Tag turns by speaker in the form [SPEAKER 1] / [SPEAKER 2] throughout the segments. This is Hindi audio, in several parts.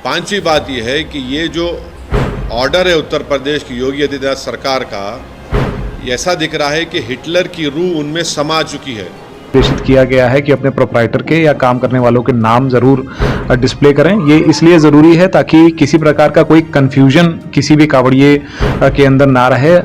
[SPEAKER 1] पांचवी बात यह है कि ये जो ऑर्डर है उत्तर प्रदेश की योगी आदित्यनाथ सरकार का, ये ऐसा दिख रहा है कि हिटलर की रूह उनमें समा चुकी है।
[SPEAKER 2] निर्देशित किया गया है कि अपने प्रोप्राइटर के या काम करने वालों के नाम जरूर डिस्प्ले करें। ये इसलिए जरूरी है ताकि किसी प्रकार का कोई कंफ्यूजन किसी भी कावड़िए के अंदर ना रहे।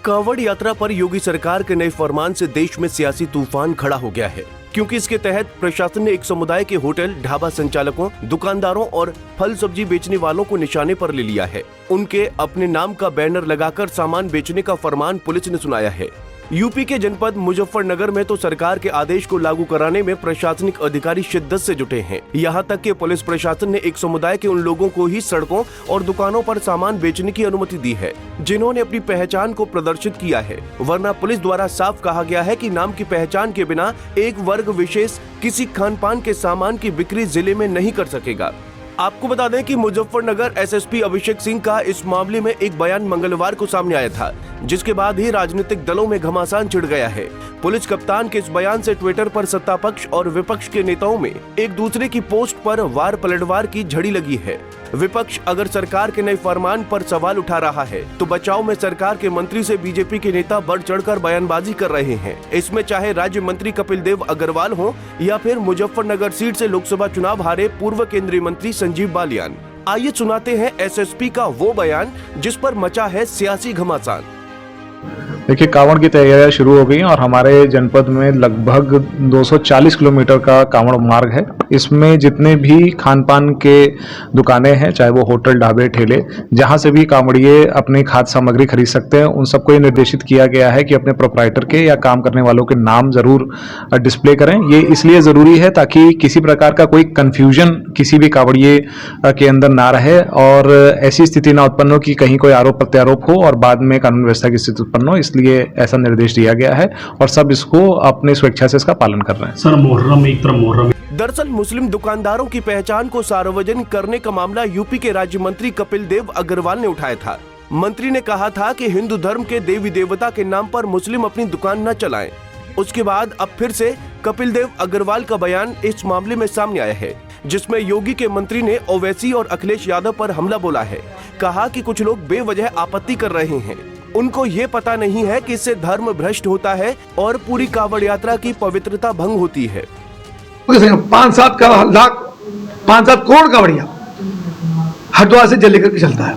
[SPEAKER 3] कांवड़ यात्रा पर योगी सरकार के नए फरमान से देश में सियासी तूफान खड़ा हो गया है, क्योंकि इसके तहत प्रशासन ने एक समुदाय के होटल, ढाबा संचालकों, दुकानदारों और फल सब्जी बेचने वालों को निशाने पर ले लिया है। उनके अपने नाम का बैनर लगाकर सामान बेचने का फरमान पुलिस ने सुनाया है। यूपी के जनपद मुजफ्फरनगर में तो सरकार के आदेश को लागू कराने में प्रशासनिक अधिकारी शिद्दत से जुटे हैं। यहाँ तक कि पुलिस प्रशासन ने एक समुदाय के उन लोगों को ही सड़कों और दुकानों पर सामान बेचने की अनुमति दी है जिन्होंने अपनी पहचान को प्रदर्शित किया है, वरना पुलिस द्वारा साफ कहा गया है कि नाम की पहचान के बिना एक वर्ग विशेष किसी खान पान के सामान की बिक्री जिले में नहीं कर सकेगा। आपको बता दें कि मुजफ्फरनगर एसएसपी अभिषेक सिंह का इस मामले में एक बयान मंगलवार को सामने आया था, जिसके बाद ही राजनीतिक दलों में घमासान छिड़ गया है। पुलिस कप्तान के इस बयान से ट्विटर पर सत्ता पक्ष और विपक्ष के नेताओं में एक दूसरे की पोस्ट पर वार पलटवार की झड़ी लगी है। विपक्ष अगर सरकार के नए फरमान पर सवाल उठा रहा है तो बचाव में सरकार के मंत्री से बीजेपी के नेता बढ़ चढ़कर बयानबाजी कर रहे हैं। इसमें चाहे राज्य मंत्री कपिल देव अग्रवाल हो या फिर मुजफ्फरनगर सीट से लोकसभा चुनाव हारे पूर्व केंद्रीय मंत्री संजीव बालियान। आइए सुनाते हैं एसएसपी का वो बयान जिस पर मचा है सियासी घमासान।
[SPEAKER 2] देखिए, कांवड़ की तैयारियां शुरू हो गई हैं और हमारे जनपद में लगभग 240 किलोमीटर का कांवड़ मार्ग है। इसमें जितने भी खान पान के दुकानें हैं, चाहे वो होटल, ढाबे, ठेले, जहां से भी कांवड़िए अपनी खाद्य सामग्री खरीद सकते हैं, उन सबको ये निर्देशित किया गया है कि अपने प्रोप्राइटर के या काम करने वालों के नाम जरूर डिस्प्ले करें। ये इसलिए जरूरी है ताकि किसी प्रकार का कोई कंफ्यूजन किसी भी कांवड़िए के अंदर ना रहे और ऐसी स्थिति ना उत्पन्न हो कि कहीं कोई आरोप प्रत्यारोप हो और बाद में कानून व्यवस्था की स्थिति उत्पन्न हो। इसलिए ऐसा निर्देश दिया गया है और सब इसको अपनी स्वेच्छा से इसका पालन कर रहे हैं।
[SPEAKER 4] सर, मुहर्रम एक तरफ मुहर्रम।
[SPEAKER 3] दरअसल मुस्लिम दुकानदारों की पहचान को सार्वजनिक करने का मामला यूपी के राज्य मंत्री कपिल देव अग्रवाल ने उठाया था। मंत्री ने कहा था कि हिंदू धर्म के देवी देवता के नाम पर मुस्लिम अपनी दुकान न चलाएं। उसके बाद अब फिर से कपिल देव अग्रवाल का बयान इस मामले में सामने आया है, जिसमें योगी के मंत्री ने ओवैसी और अखिलेश यादव पर हमला बोला है। कहा कि कुछ लोग बेवजह आपत्ति कर रहे हैं, उनको ये पता नहीं है कि इससे धर्म भ्रष्ट होता है और पूरी कांवड़ यात्रा की पवित्रता भंग होती है।
[SPEAKER 5] 5-7 करोड़ कांवड़िया हरिद्वार से जल लेकर के चलता है,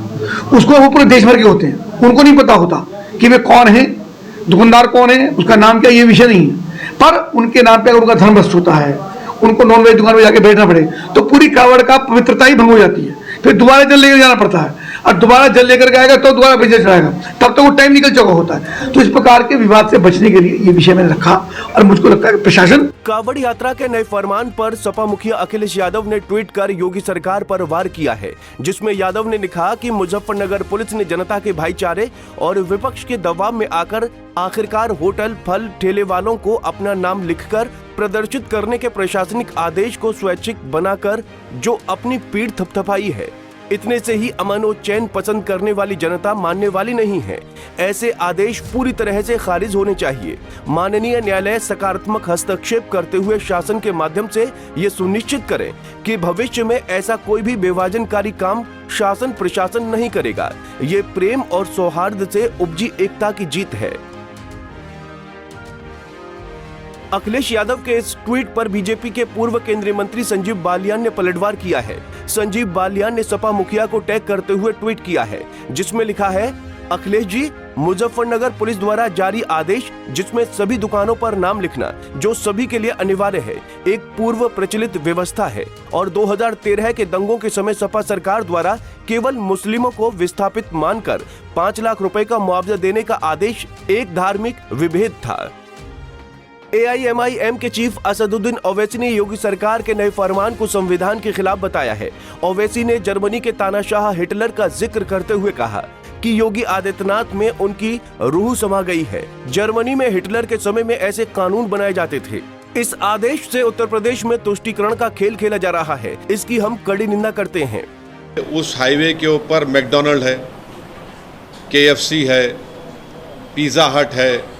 [SPEAKER 5] उसको वो पूरे देश भर के होते हैं, उनको नहीं पता होता कि वे कौन है, दुकानदार कौन है, उसका नाम क्या, ये विषय नहीं है। पर उनके नाम पे अगर उनका धर्म भ्रष्ट होता है, उनको नॉनवेज दुकान में जाके बैठना पड़े तो पूरी कांवड़ का पवित्रता ही भंग हो जाती है। फिर दोबारा जल लेकर जाना पड़ता है और दोबारा जल लेकर के आएगा तो दोबारा बिजनेस चलाएगा, तब तो वो टाइम निकल चुका होता है। तो इस प्रकार के विवाद से बचने के लिए ये विषय मैंने रखा और मुझको लगता है प्रशासन।
[SPEAKER 3] कांवड़ यात्रा के नए फरमान पर सपा मुखिया अखिलेश यादव ने ट्वीट कर योगी सरकार पर वार किया है, जिसमें यादव ने लिखा कि मुजफ्फरनगर पुलिस ने जनता के भाईचारे और विपक्ष के दबाव में आकर आखिरकार होटल, फल ठेले वालों को अपना नाम लिखकर प्रदर्शित करने के प्रशासनिक आदेश को स्वैच्छिक बनाकर जो अपनी पीठ थपथपाई है। इतने से ही अमन और चैन पसंद करने वाली जनता मानने वाली नहीं है। ऐसे आदेश पूरी तरह से खारिज होने चाहिए। माननीय न्यायालय सकारात्मक हस्तक्षेप करते हुए शासन के माध्यम से ये सुनिश्चित करें कि भविष्य में ऐसा कोई भी विभाजनकारी काम शासन प्रशासन नहीं करेगा। ये प्रेम और सौहार्द से उपजी एकता की जीत है। अखिलेश यादव के इस ट्वीट पर बीजेपी के पूर्व केंद्रीय मंत्री संजीव बालियान ने पलटवार किया है। संजीव बालियान ने सपा मुखिया को टैग करते हुए ट्वीट किया है, जिसमें लिखा है, अखिलेश जी, मुजफ्फरनगर पुलिस द्वारा जारी आदेश जिसमें सभी दुकानों पर नाम लिखना जो सभी के लिए अनिवार्य है, एक पूर्व प्रचलित व्यवस्था है और 2013 के दंगों के समय सपा सरकार द्वारा केवल मुस्लिमों को विस्थापित मानकर 5 लाख रुपए का मुआवजा देने का आदेश एक धार्मिक विभेद था। AIMIM के चीफ असदुद्दीन ओवैसी ने योगी सरकार के नए फरमान को संविधान के खिलाफ बताया है। ओवैसी ने जर्मनी के तानाशाह हिटलर का जिक्र करते हुए कहा कि योगी आदित्यनाथ में उनकी रूह समा गई है। जर्मनी में हिटलर के समय में ऐसे कानून बनाए जाते थे। इस आदेश से उत्तर प्रदेश में तुष्टीकरण का खेल खेला जा रहा है, इसकी हम कड़ी निंदा करते हैं।
[SPEAKER 1] उस हाईवे के ऊपर मैकडॉनल्ड है, KFC है, पिज़्ज़ा हट है,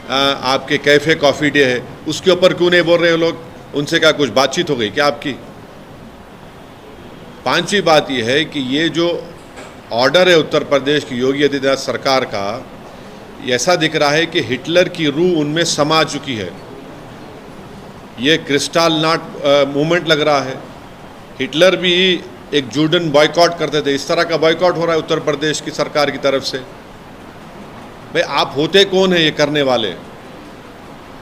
[SPEAKER 1] आपके कैफे कॉफ़ी डे है, उसके ऊपर क्यों नहीं बोल रहे हो लोग? उनसे क्या कुछ बातचीत हो गई क्या आपकी? पांचवी बात यह है कि ये जो ऑर्डर है उत्तर प्रदेश की योगी आदित्यनाथ सरकार का, ऐसा दिख रहा है कि हिटलर की रूह उनमें समा चुकी है। ये क्रिस्टल नाट मूवमेंट लग रहा है। हिटलर भी एक जूडन बॉयकॉट करते थे, इस तरह का बॉयकॉट हो रहा है उत्तर प्रदेश की सरकार की तरफ से। भाई आप होते कौन है ये करने वाले?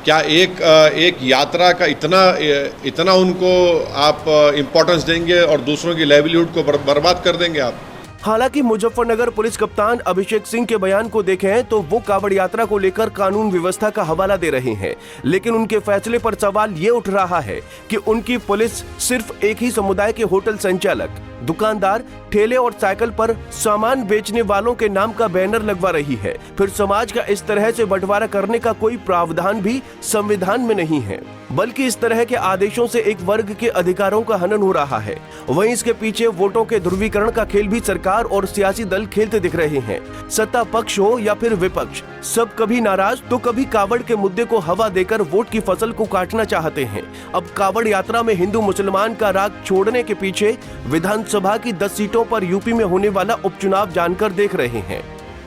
[SPEAKER 1] क्या एक यात्रा का इतना उनको आप इम्पोर्टेंस देंगे और दूसरों की लाइवलीहुड को बर्बाद कर देंगे आप?
[SPEAKER 3] हालांकि मुजफ्फरनगर पुलिस कप्तान अभिषेक सिंह के बयान को देखें तो वो कांवड़ यात्रा को लेकर कानून व्यवस्था का हवाला दे रहे हैं, लेकिन उनके फैसले पर सवाल ये उठ रहा है कि उनकी पुलिस सिर्फ एक ही समुदाय के होटल संचालक, दुकानदार, ठेले और साइकिल पर सामान बेचने वालों के नाम का बैनर लगवा रही है। फिर समाज का इस तरह से बंटवारा करने का कोई प्रावधान भी संविधान में नहीं है, बल्कि इस तरह के आदेशों से एक वर्ग के अधिकारों का हनन हो रहा है। वहीं इसके पीछे वोटों के ध्रुवीकरण का खेल भी सरकार और सियासी दल खेलते दिख रहे हैं। सत्ता पक्ष हो या फिर विपक्ष, सब कभी नाराज तो कभी कावड़ के मुद्दे को हवा देकर वोट की फसल को काटना चाहते हैं। अब कावड़ यात्रा में हिंदू मुसलमान का राग छोड़ने के पीछे विधानसभा की 10 सीटों पर यूपी में होने वाला उपचुनाव जानकर देख रहे हैं,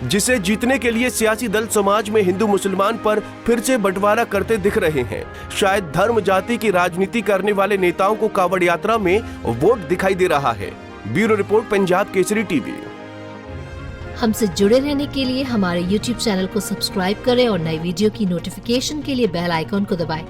[SPEAKER 3] जिसे जीतने के लिए सियासी दल समाज में हिंदू मुसलमान पर फिर से बंटवारा करते दिख रहे हैं। शायद धर्म जाति की राजनीति करने वाले नेताओं को कावड़ यात्रा में वोट दिखाई दे रहा है। Bureau report, Punjab Kesari TV.
[SPEAKER 4] हमसे जुड़े रहने के लिए हमारे YouTube चैनल को सब्सक्राइब करें और नई वीडियो की नोटिफिकेशन के लिए बेल आइकॉन को दबाएं।